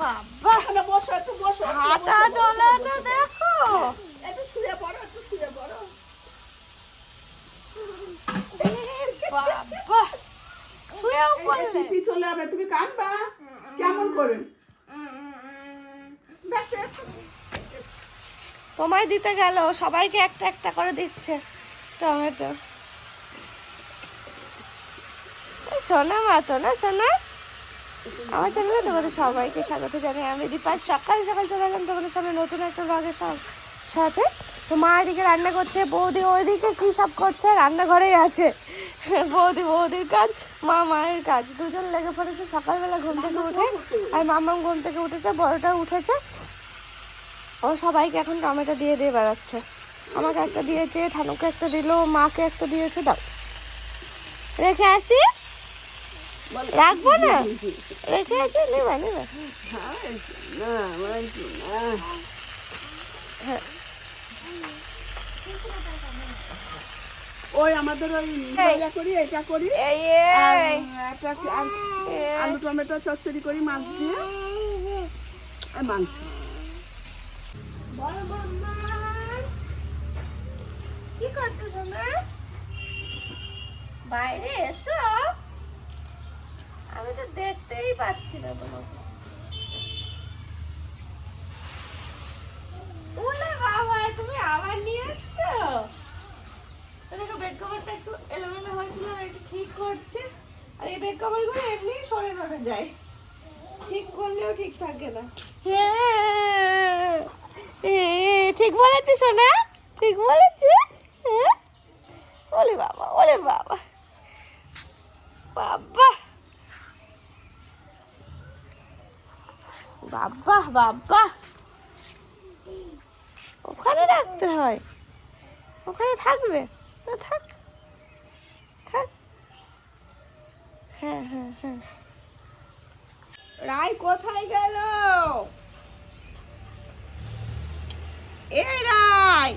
বাবা বসো, একটু বসো, হাঁটা চলাটা দেখো। একটু শুয়ে পড়ো, একটু শুয়ে পড়ো। বাবা শুয়েও পড়লে চলে যাবে, তুমি কাঁদবা কেমন করে? তোমায় দিতে গেল, সবাইকে একটা একটা করে দিচ্ছে টমেটো। সোনা মা তো না সোনা, আমার চ্যানেলে তোমাদের সবাইকে স্বাগত জানাই। আমি দীপাজ সকাল সকাল চলে এলাম তোমাদের সামনে নতুন একটা ব্লগের সাথে। তো মা এদিকে রান্না করছে, বৌদি ওইদিকে কী সব করছে, রান্নাঘরেই আছে। বৌদির কাজ, মা মায়ের কাজ, দুজন লেগে পড়েছে সকালবেলা ঘুম থেকে উঠে। আর মাম্মাম ঘুম থেকে উঠেছে, বড়টা উঠেছে। ও সবাইকে এখন টমেটো দিয়ে দিয়ে বেড়াচ্ছে। আমাকে একটা দিয়েছে, ঠানুকে একটা দিল, মাকে একটা দিয়েছে। দাও রেখে আসি, রাখবো না, রেখে আছে, নেবা নেবা। ওই আমাদের ওই করি, এটা করি, আলু টমেটো চচ্চড়ি করি মাছ দিয়ে, আর মাংস। কি করছো সোনা? বাইরে এসো, আমি তো দেখতেই পাচ্ছি না তোমাকে। ওলে বাবা, তুমি আবার নিয়ে এসছো। দেখো বেড কভারটা একটু এলোমেলো হয়েছিল, একটু ঠিক করছে। আর এই বেড কভারগুলো এমনি সরে সরে যায়, ঠিক করলেও ঠিক থাকে না। ঠিক বলেছি সোনা, ঠিক বলেছি। ওলে বাবা, ওলে বাবা, বাবা বাবা বাবা, ওখানে রাখতে হয়, ওখানে থাকবে না, থাক থাক। হ্যাঁ হ্যাঁ হ্যাঁ। রাই কোথায় গেল? এই রাই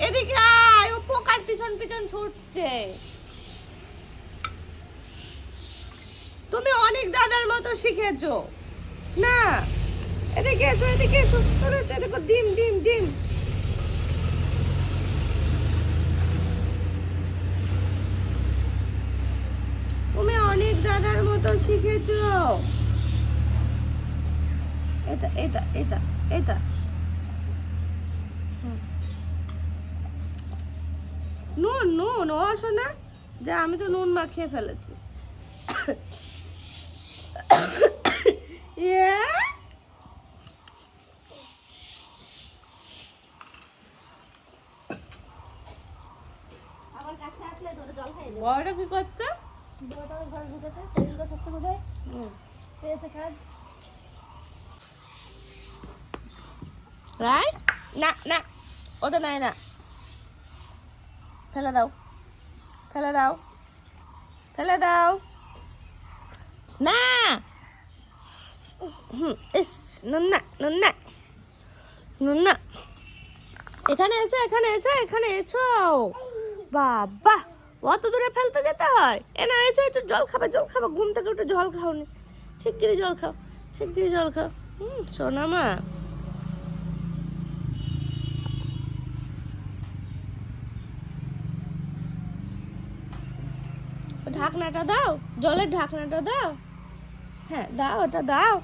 এদিকে আয়, ও পোকার পিছন পিছন ছুটছে। তুমি অনেক দাদার মতো শিখেছো না। এদিকে এসো, এদিকে এসো, দেখো ডিম ডিম ডিম। তুমি অনেক দাদার মতো শিখেছো। এটা এটা এটা এটা নুন নুন, ও আসো না, যা আমি তো নুন মাখিয়ে ফেলেছি। বড়টা কি করছে? ঘরে ঢুকেছে, টেবিলটা স্বচ্ছ বোঝায়, পেয়েছে কাজ। রাই না না, ওটা নাই না, ফেলে দাও, ফেলে দাও, ফেলে দাও না। ইস নন্না নন্না নন্না, এখানে এসো, এখানে এসো, এখানে এসো। বাবা অত দূরে ফেলতে যেতে হয়? এ না, এসো, একটু জল খাবে, জল খাবে, ঘুম থেকে উঠে জল খাও নি, শিগগিরি জল খাও, শিগগিরি জল খাও। সোনা মা, ঢাকনাটা দাও, জলের ঢাকনাটা দাও। হ্যাঁ দাও, এটা দাও,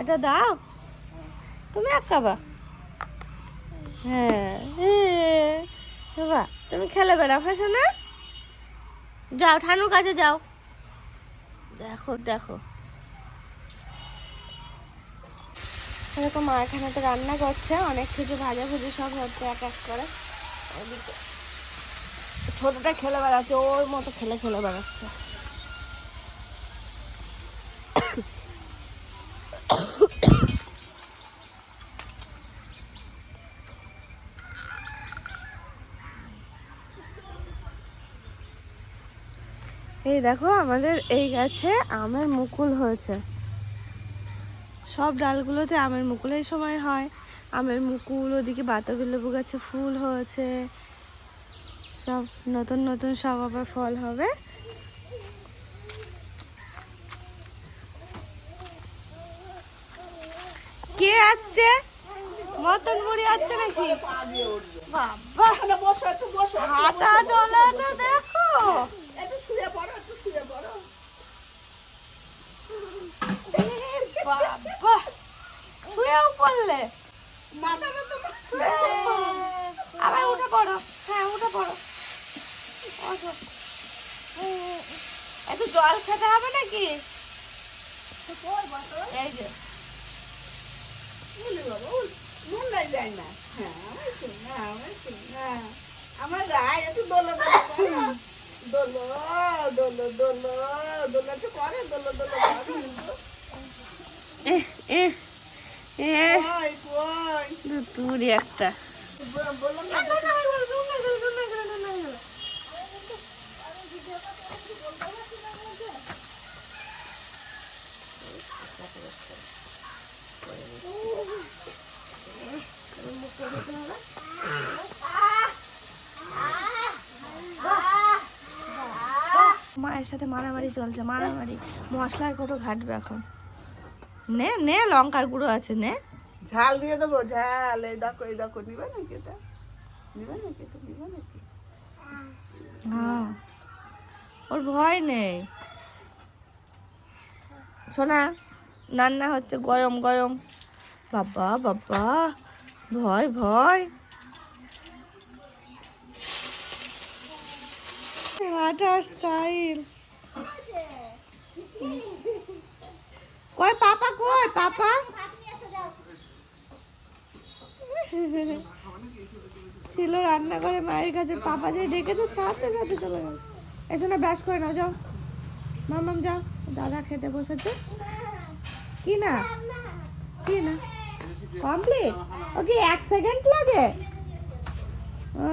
এটা দাও। তুমি একাবা? হ্যাঁ বাবা, তুমি খেলে বেড়াও, হাসো না। যাও ঠানুর কাছে যাও। দেখো দেখো, এরকম মা এখানে তো রান্না করছে, অনেক কিছু ভাজা ভুজি সব হচ্ছে এক এক করে। ছোটটা খেলে বেড়াচ্ছে, ওর মতো খেলে খেলে বেড়াচ্ছে। এই দেখো আমাদের এই গাছে আমের মুকুল হয়েছে, সব ডালগুলোতে আমের মুকুল এই সময় হয়। আমের মুকুল, ওদিকে বাতাবি লেবু গাছে ফুল হয়েছে, সব নতুন নতুন সব আবার ফল হবে। কে আসছে? মতন মুড়ি আসছে নাকি? বাবা হাঁটা চলাটা দেখো। বাবা শুয়েও পড়লে, আবার উঠে পড়ো। হ্যাঁ উঠে পড়ো। একটু জল খেতে হবে নাকি? এই যে আমার রায় একটু দোলো দোলো দোলো দোলো দোলো তো করে দোলো দোলো তুই একটা মায়ের সাথে মারামারি চলছে, মারামারি। মশলার কত ঘাটবে এখন। নে নে লঙ্কার গুঁড়ো আছে, নে ঝাল দিয়ে দেবো। ঝাল এই দেখো নিবে নাকি? এটা নিবে নাকি? এটা নিবে নাকি? হ্যাঁ ওর ভয় নেই। শোনা রান্না হচ্ছে গরম গরম। বাবা বাবা ভয় ভয়। হাঁটার স্টাইল। কই পাপা, কই পাপা? ছিল রান্নাঘরে মায়ের কাছে, পাপা যে ডেকেছে সাথে সাথে চলে গেল। এসো না ব্রাশ করে নাও, যাও মামাম যাও। দাদা খেতে বসেছে। কি না কি না কমপ্লিট? ওকে 1 সেকেন্ড লাগে। ও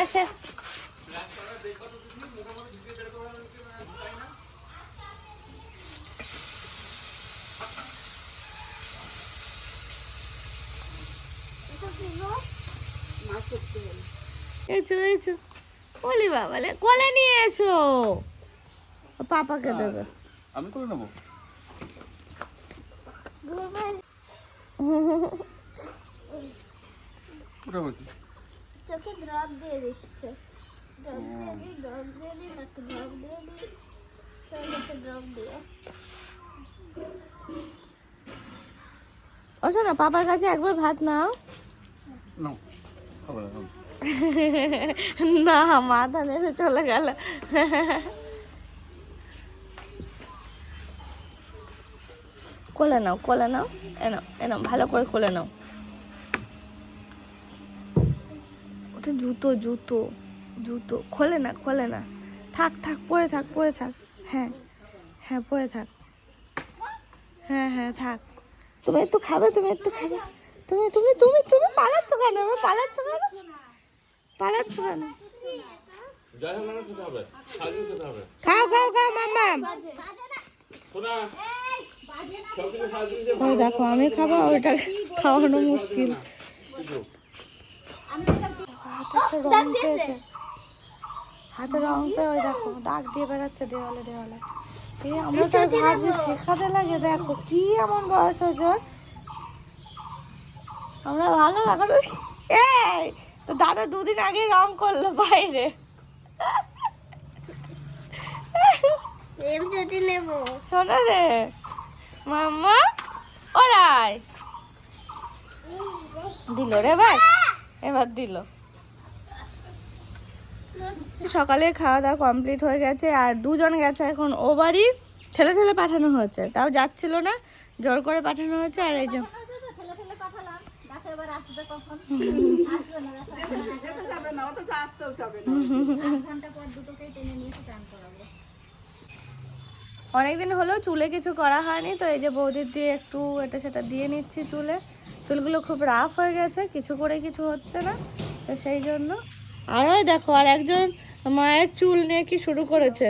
আচ্ছা এসো এসো। বলি বাবালে কোলে নিয়ে এসো, পাপাকে দেবে। আমি করে নেবো। তোকে ড্রপ দিয়ে দিচ্ছে। ড্রপ দিয়ে দিই নাকি ড্রপ দিয়ে দিই? তোকে ড্রপ দিয়ে ও শোনো পাপার কাছে একবার ভাত নাও। না মাথা নেড়ে চলে গেল। কোলে নাও কোলে নাও, এনো এনো ভালো করে কোলে নাও। ওটা জুতো জুতো জুতো খোলে না খোলে না। থাক থাক পরে থাক পরে থাক। হ্যাঁ হ্যাঁ পরে থাক। হ্যাঁ হ্যাঁ থাক। তুমি একটু খাবে, তুমি একটু খাবে। তুমি তুমি তুমি তুমি পালাচ্ছ কেন? আমার পালাচ্ছ কেন? পালাচ্ছ কেন? খাও খাও খাও মাম্মা। ওই দেখো আমি খাবো, ওইটা খাওয়ানো মুশকিল। হাতে রং পেয়েছে, হাতে রং পেয়ে ওই দেখো দাগ দিয়ে বেড়াচ্ছে দেওয়ালে দেওয়ালে। আমরা তো ভাবছি শেখাতে লাগে। দেখো কি এমন বয়স হয়েছে ওর। আমরা ভালো লাগানো। এই তো দাদা 2 দিন আগে রং করলো বাইরে। শোনো রে মাম্মা, ওরাই দিল রে ভাই, এবার দিল। সকালে খাওয়া দাওয়া কমপ্লিট হয়ে গেছে, আর 2 জন গেছে এখন ও বাড়ি। ঠেলে ঠেলে পাঠানো হচ্ছে, তাও যাচ্ছিল না, জোর করে পাঠানো হচ্ছে। আর এই যে অনেকদিন হলেও চুলে কিছু করা হয়নি, তো এই যে বৌদির দিয়ে একটু এটা সেটা দিয়ে নিচ্ছি চুলে। চুলগুলো খুব রাফ হয়ে গেছে, কিছু করে কিছু হচ্ছে না, তো সেই জন্য। আর ওই দেখো আর একজন মায়ের চুল নিয়ে কি শুরু করেছে।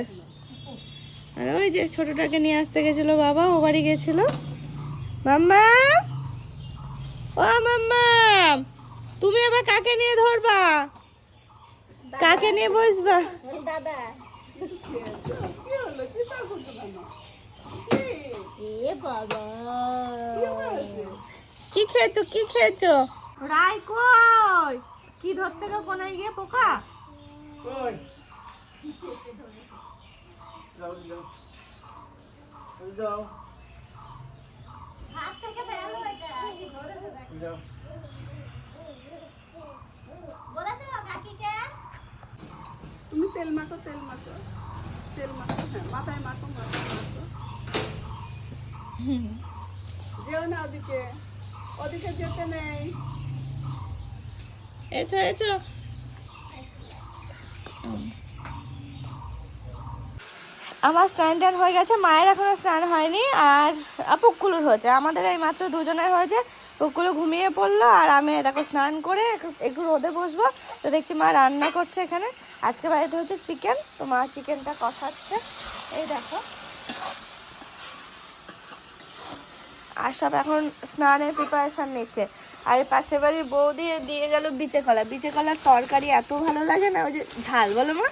আর ওই যে ছোটটাকে নিয়ে আসতে গেছিল বাবা, ও বাড়ি গেছিল। মাম্মা ও মাম্মা, তুমি আবার কাকে নিয়ে ধরবা? কাকে নিয়ে বসবা? দাদা এ বাবা কি খেয়েছো কি খেয়েছো? রাই কই? কি ধরছে গো কোনায় গিয়ে পোকা? কই যাও যাও যাও হাত থেকে ফেলো এটা কি ধরেছে দেখ যাও বলেছে কাকিকে তুমি তেল মাখো হ্যাঁ মাথায় মাখো যেও না ওদিকে যেতে নেই। এছো এছো। আমার স্নান টান হয়ে গেছে, মায়ের এখনো স্নান হয়নি, আর পুকুলুর হয়েছে। আমাদের এই মাত্র দুজনের হয়েছে। পুকুলু ঘুমিয়ে পড়লো, আর আমি দেখো স্নান করে একটু রোদে বসবো। তো দেখছি মা রান্না করছে এখানে। আজকে বাড়িতে হচ্ছে চিকেন, তো মা চিকেনটা কষাচ্ছে। এই দেখো, আর সব এখন স্নানের প্রিপারেশন নিচ্ছে। আর পাশের বাড়ির বৌদি দিয়ে গেল বিচে কলা। বিচে কলার তরকারি এত ভালো লাগে না, ওই যে ঝাল বলো মা,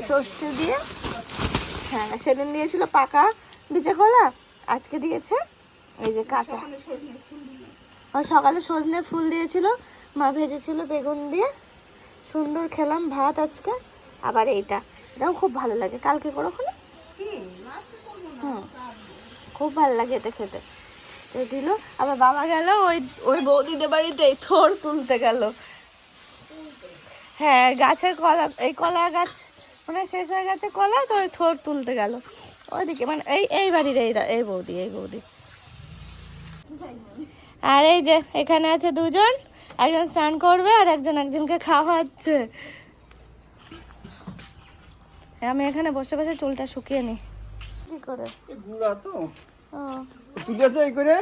সর্ষে দিয়ে। হ্যাঁ, সেদিন দিয়েছিল পাকা বিচে কলা, আজকে দিয়েছে এই যে কাঁচা। আর সকালে সজনে ফুল দিয়েছিল, মা ভেজেছিল বেগুন দিয়ে, সুন্দর খেলাম ভাত আজকে। আবার এটাও খুব ভালো লাগে, কালকে করো না? হুম, খুব ভালো লাগে এটা খেতে। দিল। আবার বাবা গেল ওই বৌদিদের বাড়িতে থোর তুলতে গেল। হ্যাঁ, গাছের কলা, এই কলা গাছ মানে শেষ হয়ে গেছে কলা, তো ওই থোর তুলতে গেল ওইদিকে, মানে এই বাড়ির এই বৌদি। আর এই যে এখানে আছে দুজন, একজন স্নান করবে আর একজনকে খাওয়াচ্ছে। আমি এখানে বসে বসে চুলটা শুকিয়ে নি। কি করে গুড়া তো ও তুলেছে এই করে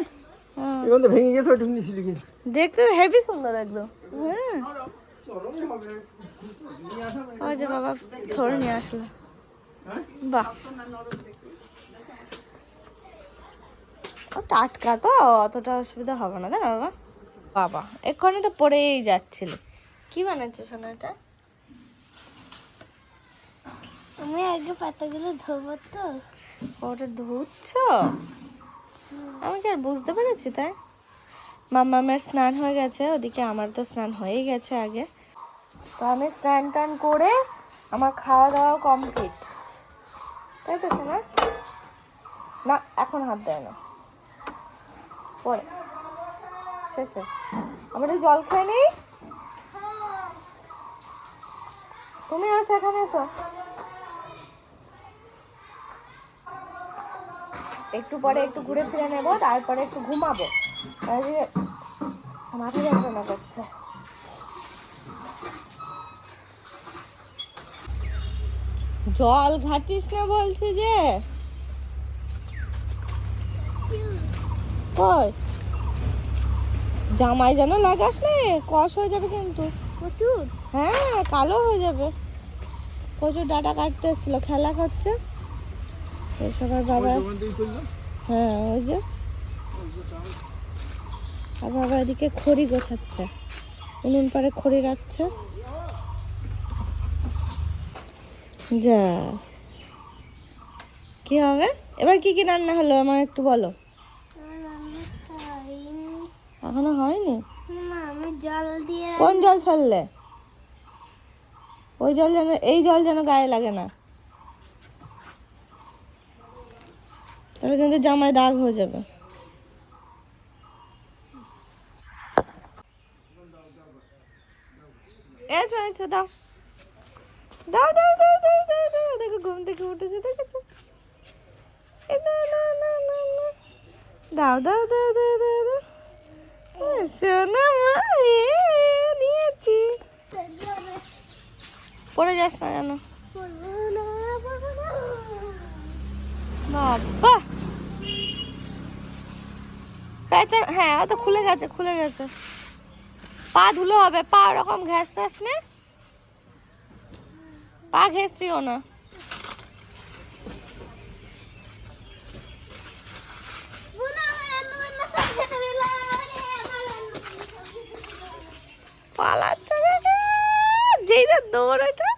এখন তো ভেঙে গেছে, ওইটুকু নিচে লিখেছে। দেখতে হেভি সুন্দর একদম। হ্যাঁ, চরমই হবে ওই যে বাবা থোর নিয়ে আসলো। বাহ, ও টাটকা তো, অতটা অসুবিধা হবে না, তাই না বাবা? বাবা এক্ষুনি তো পড়েই যাচ্ছিল। কি বানাচ্ছে সোনা এটা? আমি আগে পাতাগুলো ধোবো তো। ওটা ধুচ্ছ? আমি কি আর বুঝতে পেরেছি তাই? মাম্মামের স্নান হয়ে গেছে, ওদিকে আমার তো স্নান হয়েই গেছে আগে। তো আমি স্নান টান করে আমার খাওয়া দাওয়া কমপ্লিট, তাই তো সোনা? না, এখন হাত দেয় না, পরে শেষে। আমাদের জল খেয়ে নেই, তুমি এসো, এখানে এসো। একটু পরে একটু ঘুরে ফিরে নেবো, তারপরে একটু ঘুমাবো। মাথা যন্ত্রণা করছে। জল ঘাটিস না বলছি যে। কই জামাই যেন লাগাস না, কষ হয়ে যাবে কিন্তু। প্রচুর হ্যাঁ, কালো হয়ে যাবে। প্রচুর ডাটা কাটতে এসেছিল, খেলা করছে এই সবার বাবা। হ্যাঁ, ওই যে। আর বাবা এদিকে খড়ি গোছাচ্ছে, উনুন পাড়ে খড়ি রাখছে। যা, কি হবে এবার? কি রান্না হলো আমার একটু বলো। এখনো হয়নি? না, আমি জল দিয়ে। কোন জল ফেললে? ওই জল যেন, এই জল যেন গায়ে লাগে না, তাহলে কিন্তু জামায় দাগ হয়ে যাবে। এসো এসো, দাও দাও দাও দাও দাও দাও দাও। দেখো ঘুম থেকে উঠেছে, দেখেছো? না না না না না, দাও দাও দাও দাও দাও দাও। শোনা মা, নিয়েছি। পড়ে যাস না জানো বাবা। প্যাচার, হ্যাঁ ও তো খুলে গেছে। পা ধুলো হবে, পা ওরকম ঘ্যাস ঘ্যাস নে, পা ঘেঁষিও না। পালাচ্ছে দেখো, যেই না দৌড়, এটা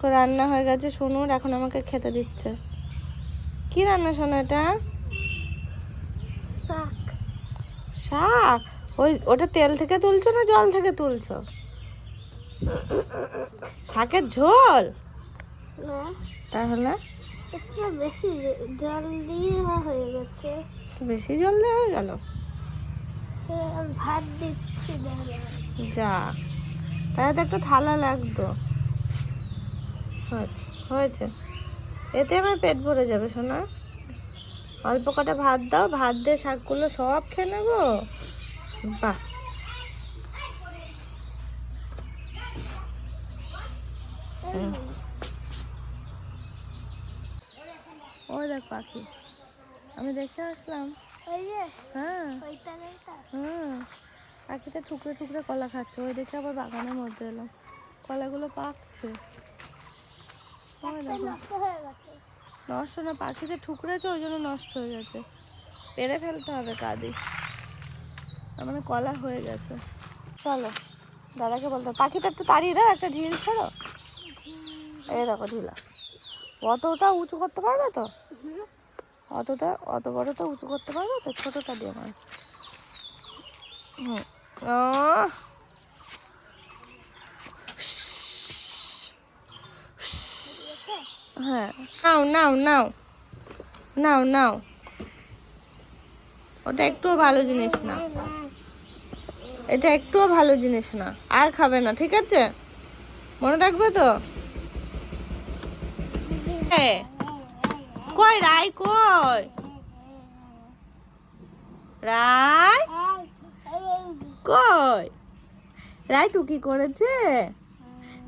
দেখো রান্না হয়ে গেছে শুনুন, এখন আমাকে খেতে দিচ্ছে। কি রান্না শোনো এটা? শাক। শাক? ওটা তেল থেকে তুলছো না জল থেকে তুলছো? শাকের ঝোল? না, তাহলে এটা বেশি জল দিয়ে হয়ে গেছে। বেশি জল দেওয়া হয়ে গেল? আমি ভাত দিচ্ছি দাঁড়া। যা, তাহলে তো একটা থালা লাগতো। হয়েছে হয়েছে, এতে আমার পেট ভরে যাবে সোনা। অল্প কটা ভাত দাও, ভাত দিয়ে শাকগুলো সব খেয়ে নেবো। বাহ, ওই দেখ পাখি, আমি দেখতে আসলাম। ওই যে হ্যাঁ ওইটা ওইটা। হ্যাঁ, পাখিতে টুকরে টুকরে কলা খাচ্ছে, ওই দেখে আবার বাগানের মধ্যে এলাম, কলাগুলো পাকছে। ওই দেখো, নষ্ট হয়ে গেছে। নষ্ট না, পাখিতে ঠুকরেছে ওই জন্য নষ্ট হয়ে গেছে, পেরে ফেলতে হবে কাঁদি। তার মানে কলা হয়ে গেছে। চলো দাদাকে বলতে, পাখিটা একটু তাড়িয়ে দাও, একটা ঢিল ছাড়ো। এই দেখো ঢিলা, অতটা উঁচু করতে পারবে তো? অত বড়টা উঁচু করতে পারবে তো? ছোটটা দিয়ে আমার। হুম, হ্যাঁ, নাও নাও নাও নাও নাও, ওটা একটুও ভালো জিনিস না, এটা একটুও ভালো জিনিস না, আর খাবে না, ঠিক আছে? মনে থাকবে তো? কই রাই, কই রাই, কই রাই? তুই কি করেছে?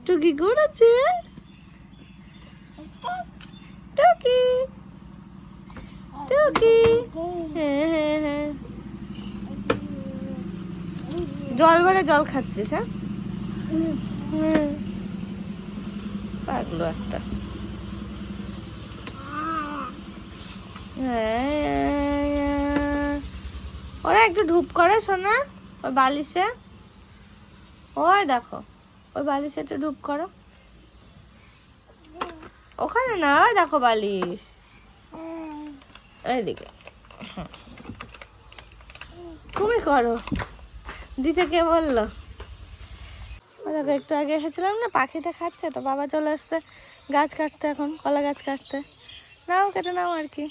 তুই কি করেছে? টুকি টুকি, হ্যাঁ হ্যাঁ হ্যাঁ, জল ভরে জল খাচ্ছিস? হ্যাঁ, পাগলো একটা। ওরা একটু ধূপ করে শোনা, ওই বালিশে, ওই দেখো ওই বালিশে একটু ধূপ করো। ওখানে না, ওই দেখো বালিশ, এইদিকে। তুমি করো, দিতে কে বললো? ওই দেখো একটু আগে এসেছিলাম না, পাখিতে খাচ্ছে, তো বাবা চলে এসছে গাছ কাটতে, এখন কলা গাছ কাটতে। নাও কেটে নাও আর কি।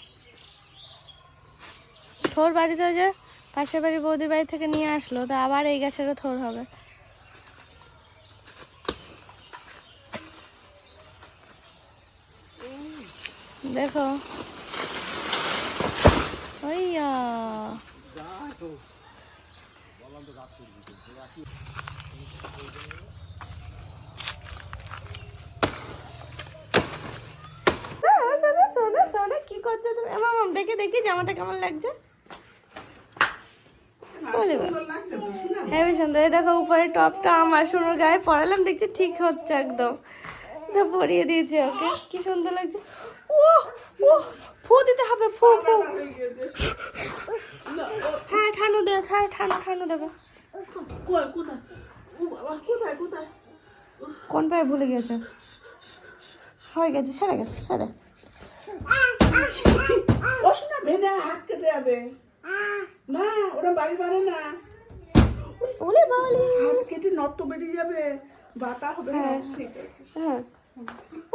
থোর বাড়িতে যে পাশের বাড়ি বৌদির বাড়ি থেকে নিয়ে আসলো, তো আবার এই গাছেরও থোর হবে। দেখো ওইয়া, সোনা সোনা সোনা কি করছো তুমি? আমার মাম দেখে দেখি জামাটা কেমন লাগছে। হ্যাঁ সুন্দর, এই দেখো উপরে টপটা আমার সোনার গায়ে পরালাম, দেখছি ঠিক হচ্ছে একদম, তো পরিয়ে দিয়েছি ওকে, কি সুন্দর লাগছে। ও ও, ফু দিতে হবে, ফু ফু। হ্যাঁ ঠানু দে, হ্যাঁ ঠানু ঠানু দেবে। কোন পায়ে ভুলে গেছে? হয়ে গেছে, সেরে গেছে, সেরে। হাত কেটে যাবে না, ওরা বাড়ি বাড়ে না, ওলে বাবালি, হাত কেটে নর্ত বেরিয়ে যাবে, বাতা হবে। হ্যাঁ ঠিক আছে, হ্যাঁ,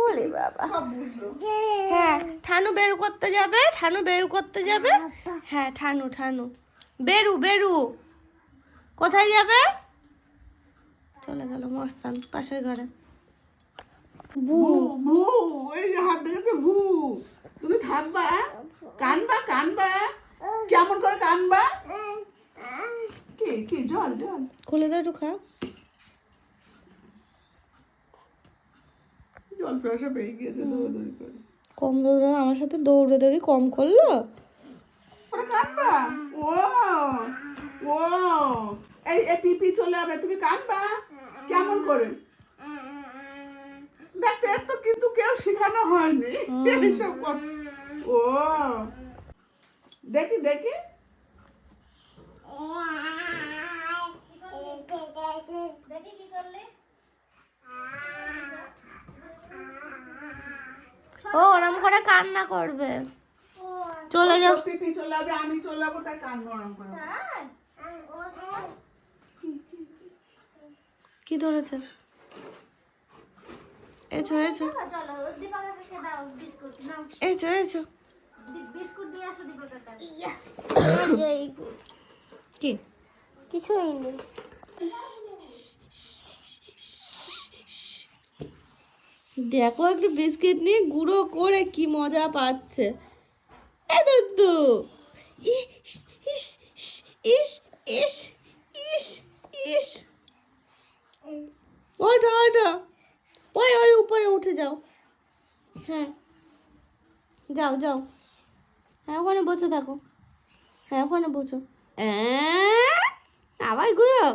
ওলে বাবা। সব বুঝলো। হ্যাঁ ঠানু বেরু করতে যাবে, ঠানু বেরু করতে যাবে। হ্যাঁ ঠানু ঠানু বেরু বেরু, কোথায় যাবে? চলে গেল মস্তান পাশের ঘরে। ভু ভু, ওই যে হাত দেখেছে ভু, তুমি থাকবা, কানবা কানবা, কেমন করে কানবা? কি কি জল জল খুলে দাও একটু, খা। জল প্রেশার পেয়ে গিয়েছে দৌড়াদৌড়ি করে। কম দৌড়ে, আমার সাথে দৌড়ে দৌড়ি কম করলো। ওরা কানবা, ও ও, এই এই পিপি চলে যাবে, তুমি কানবা কেমন করে? দেখতে এত কিন্তু কেউ শেখানো হয়নি এইসব কথা। ও দেখি দেখি, দেখি কি করলে? ও ওরম করে কান্না করবে। চলে যাও। পিপি চলে যাবে, আমি চলে যাবো, তাই কান নরম করে। কি ধরেছে? এছো এছো চলো দীপাকে দাও বিস্কুট নাও, এছো এছো। বিস্কুট দিয়ে আসো দীপাকে। কি কিছু হয়নি। দেখো একটু বিস্কিট নিয়ে গুঁড়ো করে কি মজা পাচ্ছে। এ দুদ্দু, ইস ইস ইস ইস ইস ইস। ওইটা ওইটা, ওই ওই উপরে উঠে যাও। হ্যাঁ যাও যাও, হ্যাঁ ওখানে বসে থাকো, হ্যাঁ ওখানে বসো। আবার ঘুরো।